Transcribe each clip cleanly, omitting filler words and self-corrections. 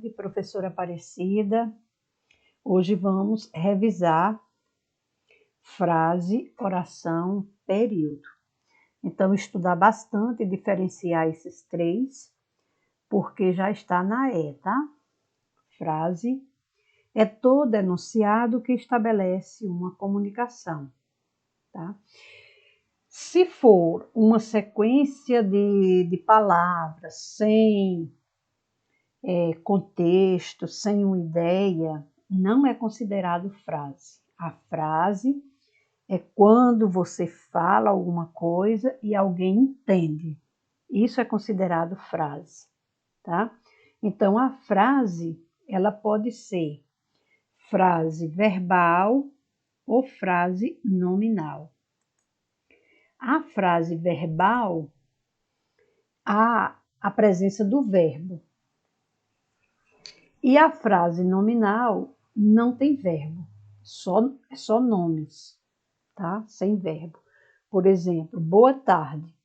Professora Aparecida. Hoje vamos revisar frase, oração, período. Então, estudar bastante e diferenciar esses três, porque já está na E, tá? Frase é todo enunciado que estabelece uma comunicação, tá? Se for uma sequência de palavras sem contexto, sem uma ideia, não é considerado frase. A frase é quando você fala alguma coisa e alguém entende. Isso é considerado frase, tá? Então, a frase, ela pode ser frase verbal ou frase nominal. A frase verbal, há a presença do verbo. E a frase nominal não tem verbo, só nomes, tá? Sem verbo. Por exemplo, boa tarde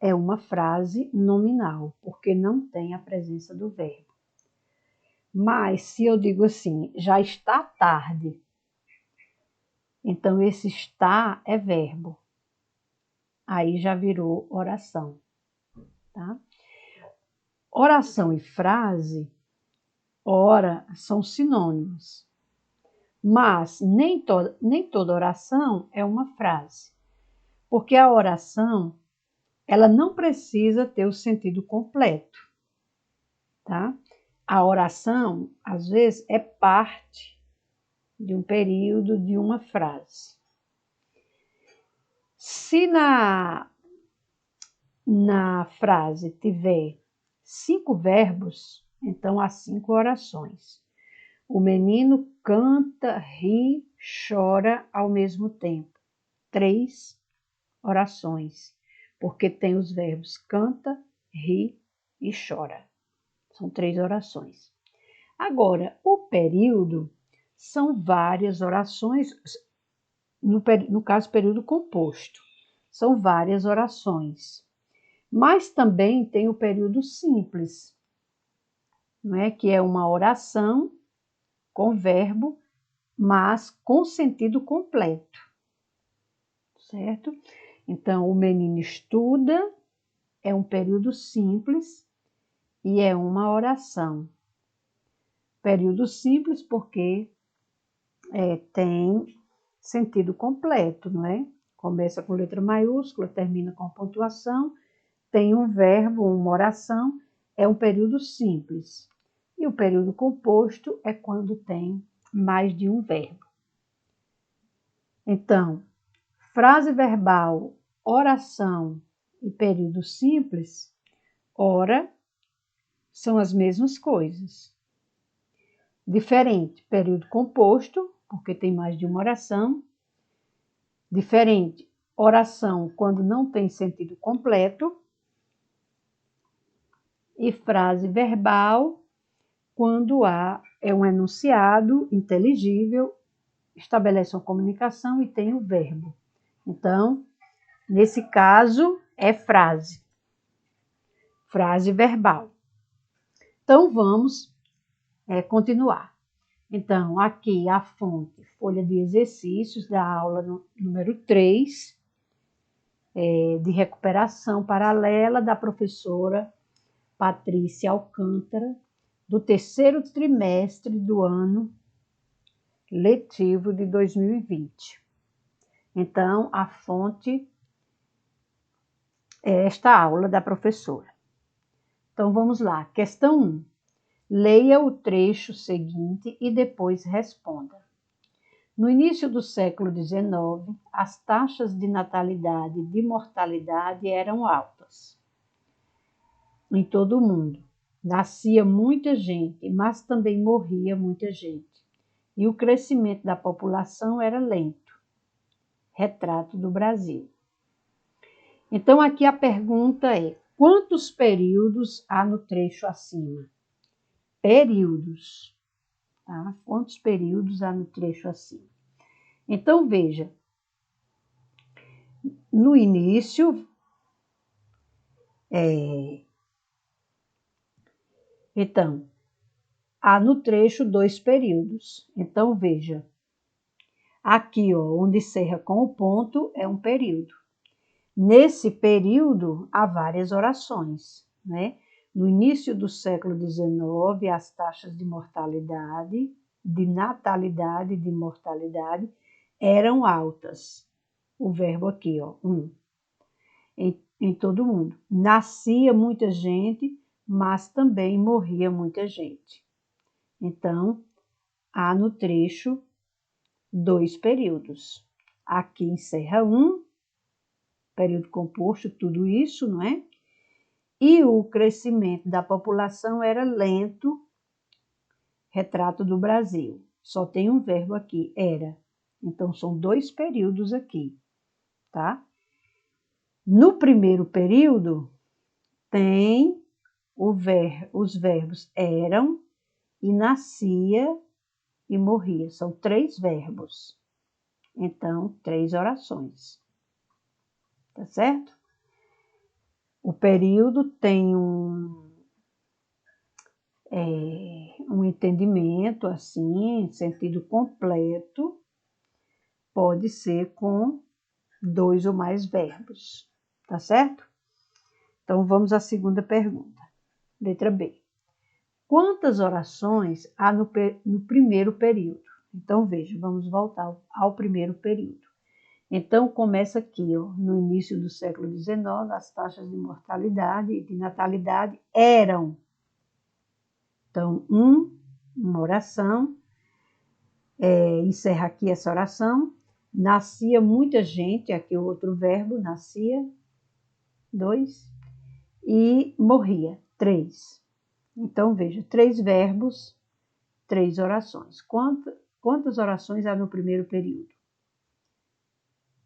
é uma frase nominal, porque não tem a presença do verbo. Mas se eu digo assim, já está tarde, então esse está é verbo. Aí já virou oração, tá? Oração e frase, ora, são sinônimos. Mas nem toda oração é uma frase, porque a oração ela não precisa ter o sentido completo, tá? A oração, às vezes, é parte de um período de uma frase. Se na frase tiver 5 verbos, então há 5 orações. O menino canta, ri, chora ao mesmo tempo. 3 orações, porque tem os verbos canta, ri e chora. São 3 orações. Agora, o período são várias orações, no caso, período composto. São várias orações. Mas também tem o período simples, não é? Que é uma oração com verbo, mas com sentido completo, certo? Então, o menino estuda, é um período simples e é uma oração. Período simples porque tem sentido completo, não é? Começa com letra maiúscula, termina com pontuação, tem um verbo, uma oração, é um período simples. E o período composto é quando tem mais de um verbo. Então, frase verbal, oração e período simples, ora, são as mesmas coisas. Diferente, período composto, porque tem mais de uma oração. Diferente, oração quando não tem sentido completo. E frase verbal, quando é um enunciado inteligível, estabelece uma comunicação e tem o verbo. Então, nesse caso, é frase. Frase verbal. Então, vamos continuar. Então, aqui a fonte, folha de exercícios da aula número 3, de recuperação paralela da professora Patrícia Alcântara, do 3º trimestre do ano letivo de 2020. Então, a fonte é esta aula da professora. Então, vamos lá. Questão 1. Leia o trecho seguinte e depois responda. No início do século XIX, as taxas de natalidade e de mortalidade eram altas em todo o mundo. Nascia muita gente, mas também morria muita gente. E o crescimento da população era lento. Retrato do Brasil. Então, aqui a pergunta é: quantos períodos há no trecho acima? Períodos. Tá? Quantos períodos há no trecho acima? Então, veja. No início, então, há no trecho 2 períodos. Então, veja, aqui, ó, onde encerra com o ponto, é um período. Nesse período, há várias orações, né? No início do século XIX, as taxas de mortalidade, de natalidade e de mortalidade eram altas. O verbo aqui, ó, em todo mundo. Nascia muita gente, mas também morria muita gente. Então, há no trecho 2 períodos. Aqui encerra período composto, tudo isso, não é? E o crescimento da população era lento, retrato do Brasil. Só tem um verbo aqui, era. Então, são 2 períodos aqui, tá? No primeiro período, tem os verbos eram e nascia e morria. São 3 verbos. Então, 3 orações. Tá certo? O período tem um entendimento, assim, sentido completo, pode ser com 2 ou mais verbos, tá certo? Então, vamos à segunda pergunta. Letra B. Quantas orações há no primeiro período? Então, veja, vamos voltar ao primeiro período. Então, começa aqui, ó, no início do século XIX, as taxas de mortalidade e de natalidade eram. Então, uma oração, encerra aqui essa oração. Nascia muita gente, aqui o outro verbo, nascia, 2, e morria, 3. Então, veja, 3 verbos, 3 orações. Quantas orações há no primeiro período?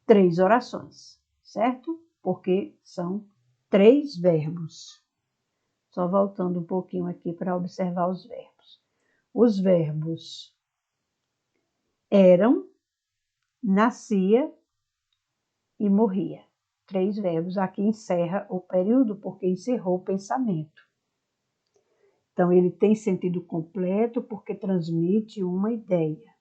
3 orações, certo? Porque são 3 verbos. Só voltando um pouquinho aqui para observar os verbos. Os verbos eram, nascia e morria. 3 verbos. Aqui encerra o período porque encerrou o pensamento. Então, ele tem sentido completo porque transmite uma ideia.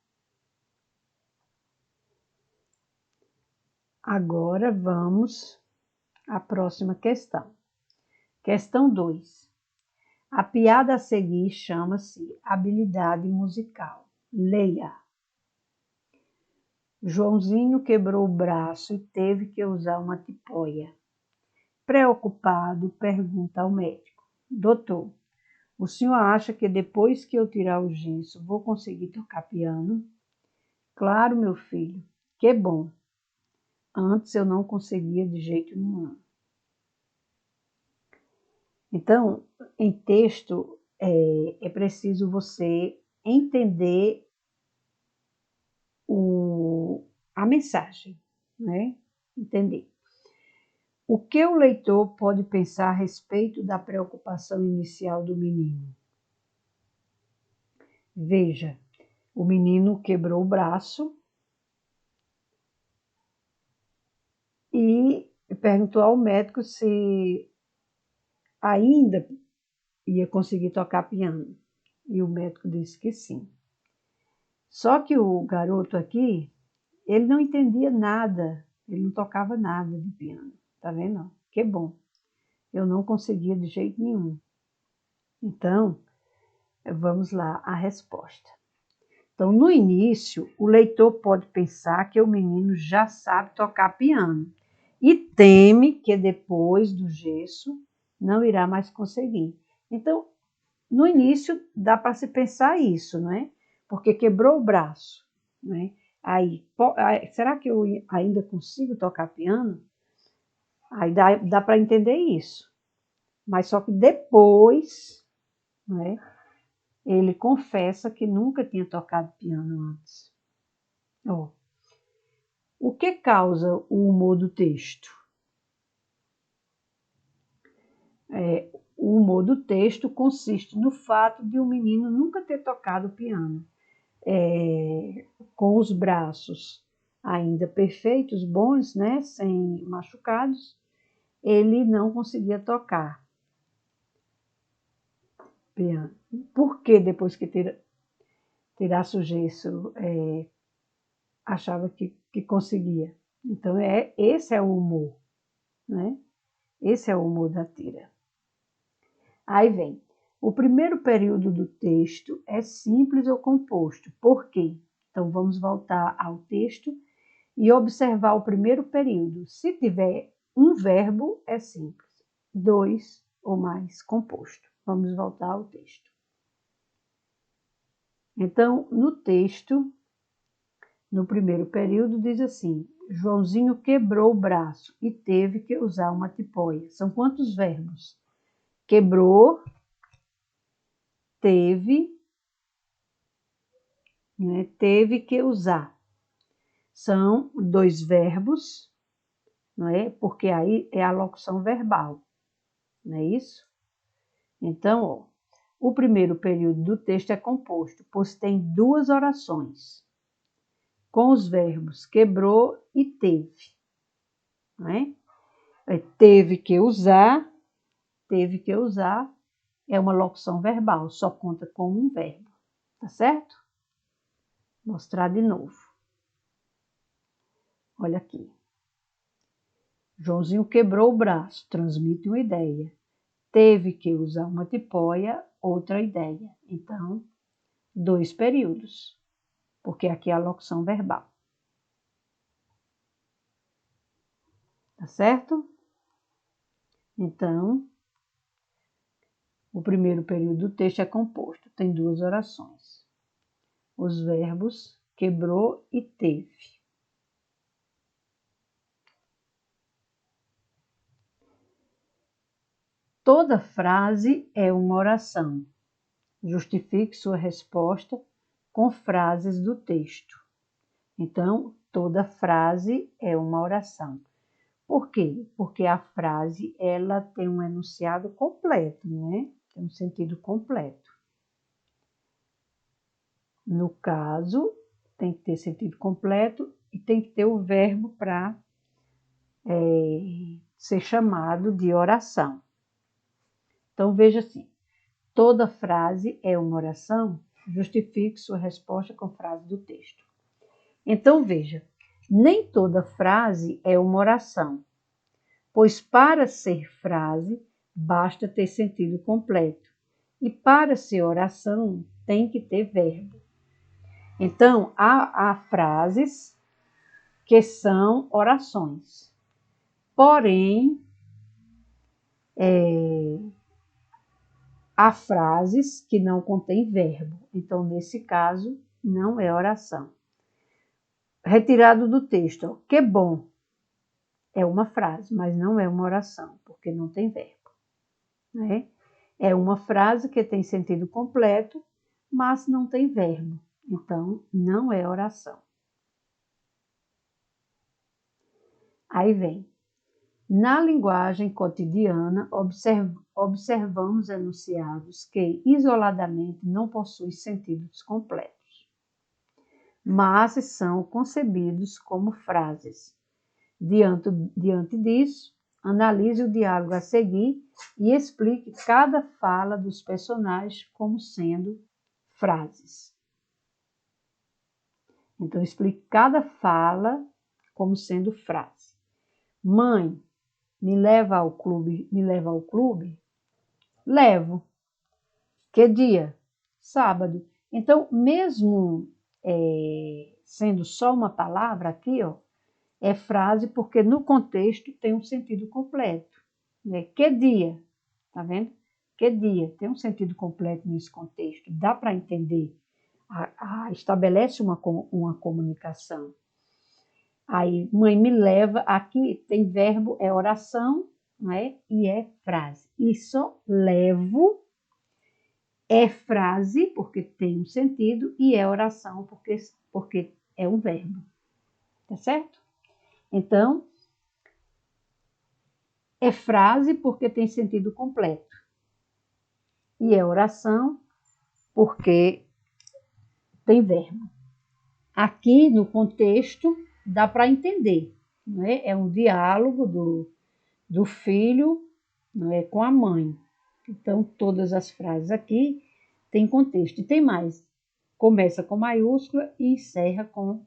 Agora vamos à próxima questão. Questão 2. A piada a seguir chama-se habilidade musical. Leia. Joãozinho quebrou o braço e teve que usar uma tipóia. Preocupado, pergunta ao médico: Doutor, o senhor acha que depois que eu tirar o gesso vou conseguir tocar piano? Claro, meu filho, que bom. Antes eu não conseguia de jeito nenhum. Então, em texto, é preciso você entender a mensagem, né? Entender. O que o leitor pode pensar a respeito da preocupação inicial do menino? Veja, o menino quebrou o braço e perguntou ao médico se ainda ia conseguir tocar piano. E o médico disse que sim. Só que o garoto aqui, ele não entendia nada, ele não tocava nada de piano. Tá vendo? Que bom. Eu não conseguia de jeito nenhum. Então, vamos lá a resposta. Então, no início, o leitor pode pensar que o menino já sabe tocar piano e teme que depois do gesso não irá mais conseguir. Então, no início, dá para se pensar isso, não é? Porque quebrou o braço, não é? Aí, será que eu ainda consigo tocar piano? Aí dá para entender isso. Mas só que depois, não é? Ele confessa que nunca tinha tocado piano antes. Oh. O que causa o humor do texto? O humor do texto consiste no fato de o menino nunca ter tocado piano. Com os braços ainda perfeitos, bons, né, sem machucados, ele não conseguia tocar. Piano. Por que depois que Tiraço Gesso achava que conseguia? Então, esse é o humor, né? Esse é o humor da tira. Aí vem, o primeiro período do texto é simples ou composto. Por quê? Então, vamos voltar ao texto e observar o primeiro período. Se tiver um verbo, é simples. 2 ou mais, composto. Vamos voltar ao texto. Então, no texto, no primeiro período, diz assim: Joãozinho quebrou o braço e teve que usar uma tipóia. São quantos verbos? Quebrou, teve, né? Teve que usar. São 2 verbos, não é? Porque aí é a locução verbal, não é isso? Então, ó, o primeiro período do texto é composto, pois tem 2 orações, com os verbos quebrou e teve, não é? Teve que usar é uma locução verbal, só conta como um verbo, tá certo? Vou mostrar de novo. Olha aqui. Joãozinho quebrou o braço, transmite uma ideia. Teve que usar uma tipóia, outra ideia. Então, 2 períodos, porque aqui é a locução verbal. Tá certo? Então, o primeiro período do texto é composto, tem 2 orações. Os verbos quebrou e teve. Toda frase é uma oração. Justifique sua resposta com frases do texto. Então, toda frase é uma oração. Por quê? Porque a frase ela tem um enunciado completo, né? Tem um sentido completo. No caso, tem que ter sentido completo e tem que ter o verbo para ser chamado de oração. Então, veja assim, toda frase é uma oração, justifique sua resposta com frase do texto. Então, veja, nem toda frase é uma oração, pois para ser frase, basta ter sentido completo, e para ser oração, tem que ter verbo. Então, há frases que são orações, porém, há frases que não contêm verbo, então, nesse caso, não é oração. Retirado do texto, ó, que bom, é uma frase, mas não é uma oração, porque não tem verbo, né? É uma frase que tem sentido completo, mas não tem verbo, então não é oração. Aí vem, na linguagem cotidiana, observamos enunciados que isoladamente não possuem sentidos completos, mas são concebidos como frases. Diante disso, analise o diálogo a seguir e explique cada fala dos personagens como sendo frases. Então, explique cada fala como sendo frase. Mãe, me leva ao clube? Me leva ao clube? Levo. Que dia? Sábado. Então, mesmo sendo só uma palavra aqui, ó, é frase porque no contexto tem um sentido completo. Né? Que dia? Tá vendo? Que dia? Tem um sentido completo nesse contexto. Dá para entender. Estabelece uma comunicação. Aí, mãe me leva, aqui tem verbo, é oração, não é? E é frase. E só levo é frase, porque tem um sentido, e é oração, porque é um verbo. Tá certo? Então, é frase porque tem sentido completo. E é oração porque tem verbo. Aqui no contexto dá para entender, não é? É um diálogo do filho, não é, com a mãe. Então, todas as frases aqui têm contexto. E tem mais. Começa com maiúscula e encerra com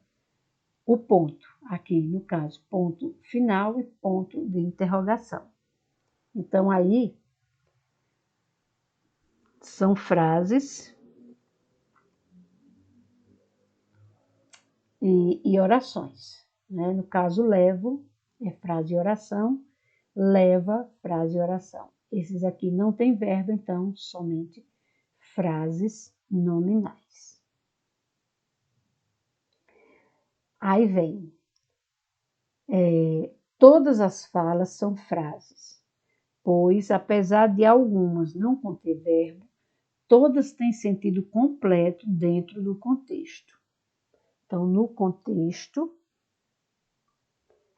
o ponto. Aqui, no caso, ponto final e ponto de interrogação. Então, aí, são frases e orações. Né? No caso, levo é frase e oração, leva, frase e oração. Esses aqui não tem verbo, então, somente frases nominais. Aí vem, todas as falas são frases, pois, apesar de algumas não conter verbo, todas têm sentido completo dentro do contexto. Então, no contexto,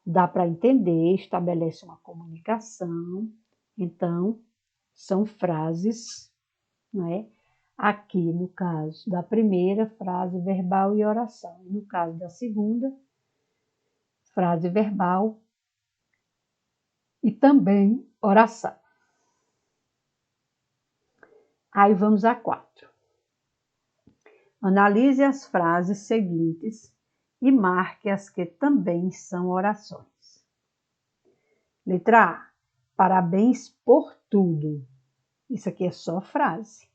dá para entender, estabelece uma comunicação. Então, são frases, não é? Aqui, no caso da primeira, frase verbal e oração. No caso da segunda, frase verbal e também oração. Aí vamos a 4. Analise as frases seguintes e marque as que também são orações. Letra A. Parabéns por tudo. Isso aqui é só frase,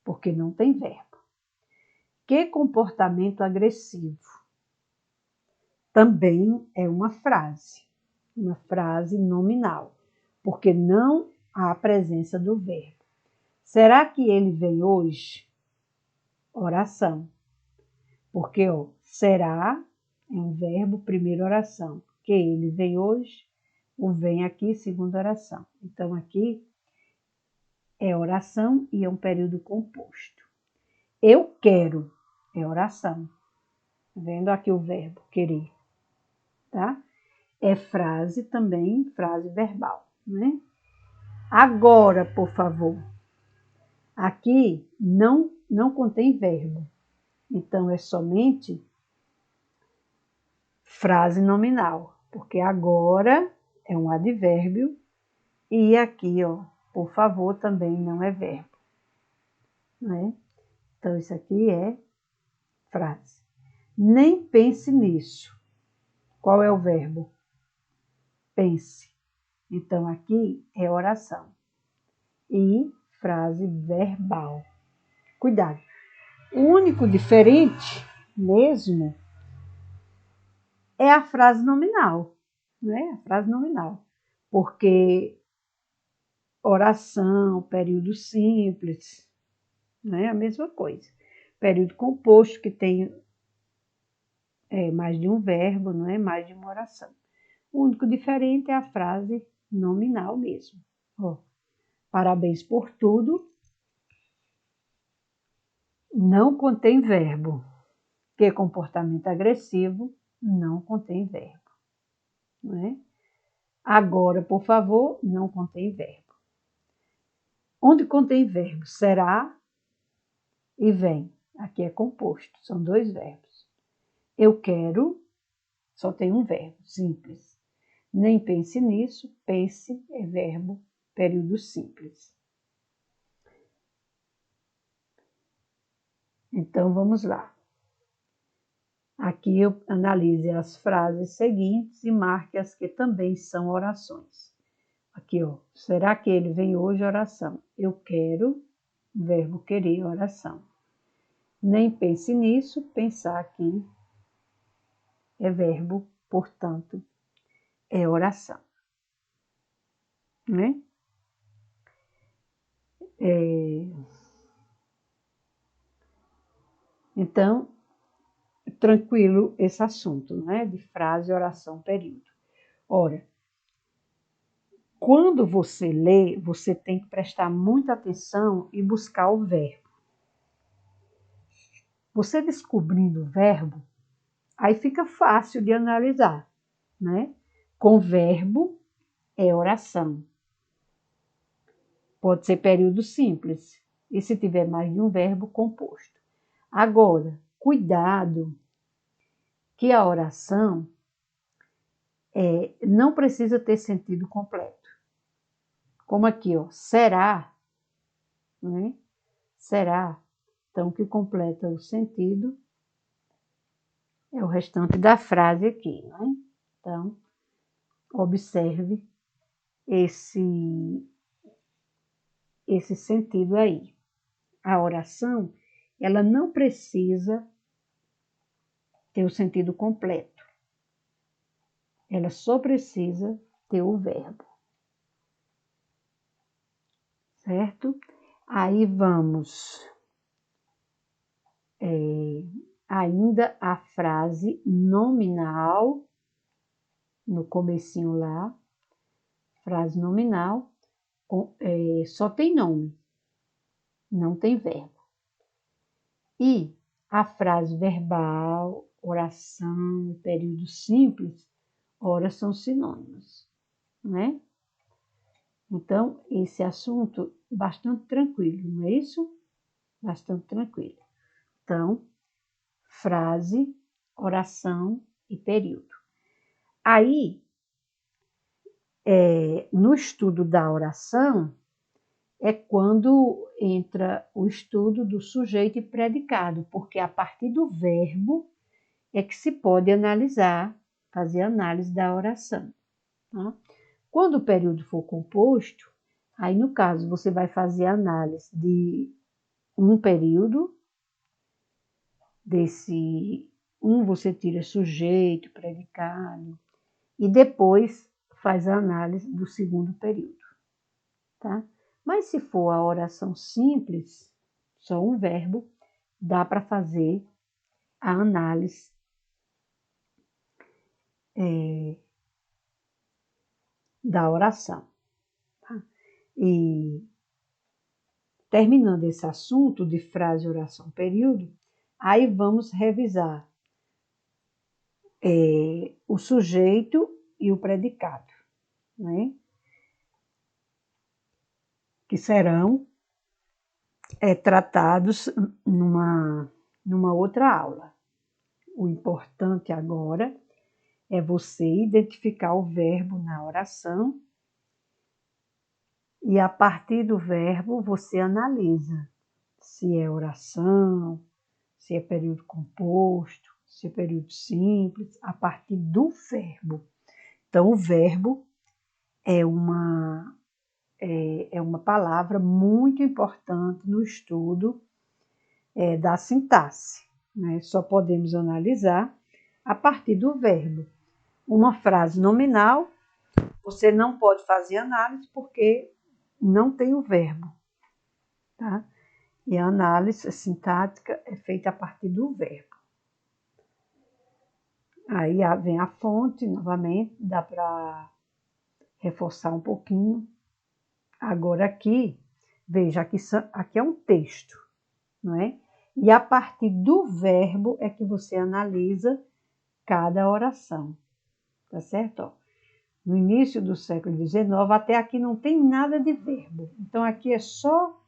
porque não tem verbo. Que comportamento agressivo. Também é uma frase nominal, porque não há presença do verbo. Será que ele vem hoje? Oração. Porque será é um verbo, primeira oração. Que ele vem hoje, o vem aqui, segunda oração. Então, aqui é oração e é um período composto. Eu quero é oração. Vendo aqui o verbo querer, tá? É frase também, frase verbal, né? Agora, por favor. Aqui não contém verbo. Então, é somente frase nominal, porque agora é um advérbio e aqui, por favor, também não é verbo, né? Então, isso aqui é frase. Nem pense nisso. Qual é o verbo? Pense. Então, aqui é oração e frase verbal. Cuidado. O único diferente mesmo é a frase nominal, né? A frase nominal. Porque oração, período simples, né? A mesma coisa. Período composto, que tem mais de um verbo, não é? Mais de uma oração. O único diferente é a frase nominal mesmo. Parabéns por tudo. Não contém verbo. Que comportamento agressivo não contém verbo. Não é? Agora, por favor, não contém verbo. Onde contém verbo? Será e vem. Aqui é composto, são 2 verbos. Eu quero, só tem um verbo, simples. Nem pense nisso, pense é verbo, período simples. Então, vamos lá. Aqui eu analise as frases seguintes e marque as que também são orações. Aqui, será que ele vem hoje? Oração. Eu quero, verbo querer, oração. Nem pense nisso, pensar aqui é verbo, portanto, é oração. Né? Então, tranquilo esse assunto, né? De frase, oração, período. Ora, quando você lê, você tem que prestar muita atenção e buscar o verbo. Você descobrindo o verbo, aí fica fácil de analisar, né? Com verbo é oração. Pode ser período simples, e se tiver mais de um verbo composto. Agora, cuidado que a oração não precisa ter sentido completo. Como aqui, será né? Será. Então, o que completa o sentido é o restante da frase aqui, né? Então, observe esse sentido aí. A oração, ela não precisa ter o sentido completo. Ela só precisa ter o verbo. Certo? Aí vamos ainda a frase nominal, no comecinho lá, frase nominal, só tem nome, não tem verbo. E a frase verbal, oração, período simples, ora são sinônimos, né? Então, esse assunto bastante tranquilo, não é isso? Bastante tranquilo. Então, frase, oração e período. Aí, no estudo da oração, é quando entra o estudo do sujeito e predicado, porque a partir do verbo é que se pode analisar, fazer análise da oração. Tá? Quando o período for composto, aí no caso você vai fazer análise de um período, desse você tira sujeito, predicado, e depois faz a análise do segundo período. Tá? Mas se for a oração simples, só um verbo, dá para fazer a análise da oração. Tá? E terminando esse assunto de frase, oração, período, aí vamos revisar o sujeito e o predicado, né? Que serão tratados numa outra aula. O importante agora é você identificar o verbo na oração e, a partir do verbo, você analisa se é oração, se é período composto, se é período simples, a partir do verbo. Então, o verbo é uma palavra muito importante no estudo da sintaxe, né? Só podemos analisar a partir do verbo. Uma frase nominal, você não pode fazer análise porque não tem o verbo, tá? E a análise sintática é feita a partir do verbo. Aí vem a fonte, novamente, dá para reforçar um pouquinho. Agora aqui, veja, aqui é um texto, não é? E a partir do verbo é que você analisa cada oração, tá certo? Ó, no início do século XIX, até aqui não tem nada de verbo. Então, aqui é só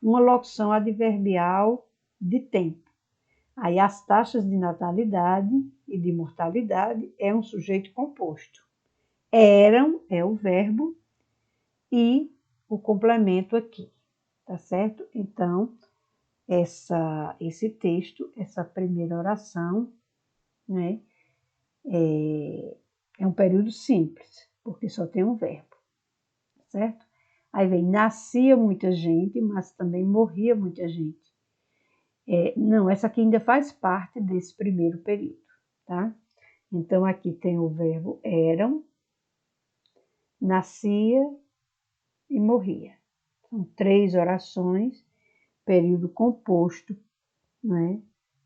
uma locução adverbial de tempo. Aí, as taxas de natalidade e de mortalidade é um sujeito composto. Eram é o verbo e o complemento aqui, tá certo? Então, esse texto, essa primeira oração, né, é um período simples, porque só tem um verbo, certo? Aí vem, nascia muita gente, mas também morria muita gente. Não, essa aqui ainda faz parte desse primeiro período, tá? Então, aqui tem o verbo eram, nascia e morria. São 3 orações, período composto, né,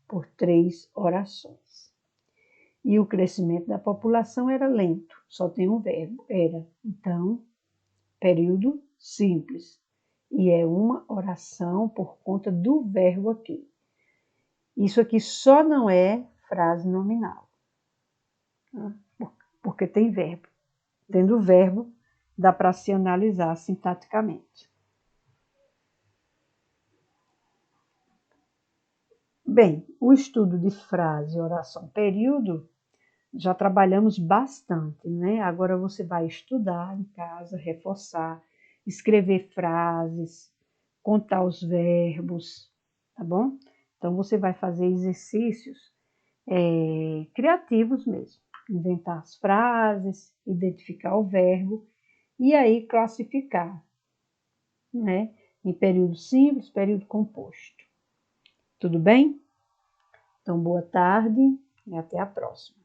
por 3 orações. E o crescimento da população era lento, só tem um verbo, era. Então, período simples. E é uma oração por conta do verbo aqui. Isso aqui só não é frase nominal, tá? Porque tem verbo. Tendo verbo, dá para se analisar sintaticamente. Bem, o estudo de frase, oração, período, já trabalhamos bastante, né? Agora você vai estudar em casa, reforçar, escrever frases, contar os verbos, tá bom? Então, você vai fazer exercícios criativos mesmo. Inventar as frases, identificar o verbo e aí classificar, né? Em período simples, período composto. Tudo bem? Então, boa tarde e até a próxima.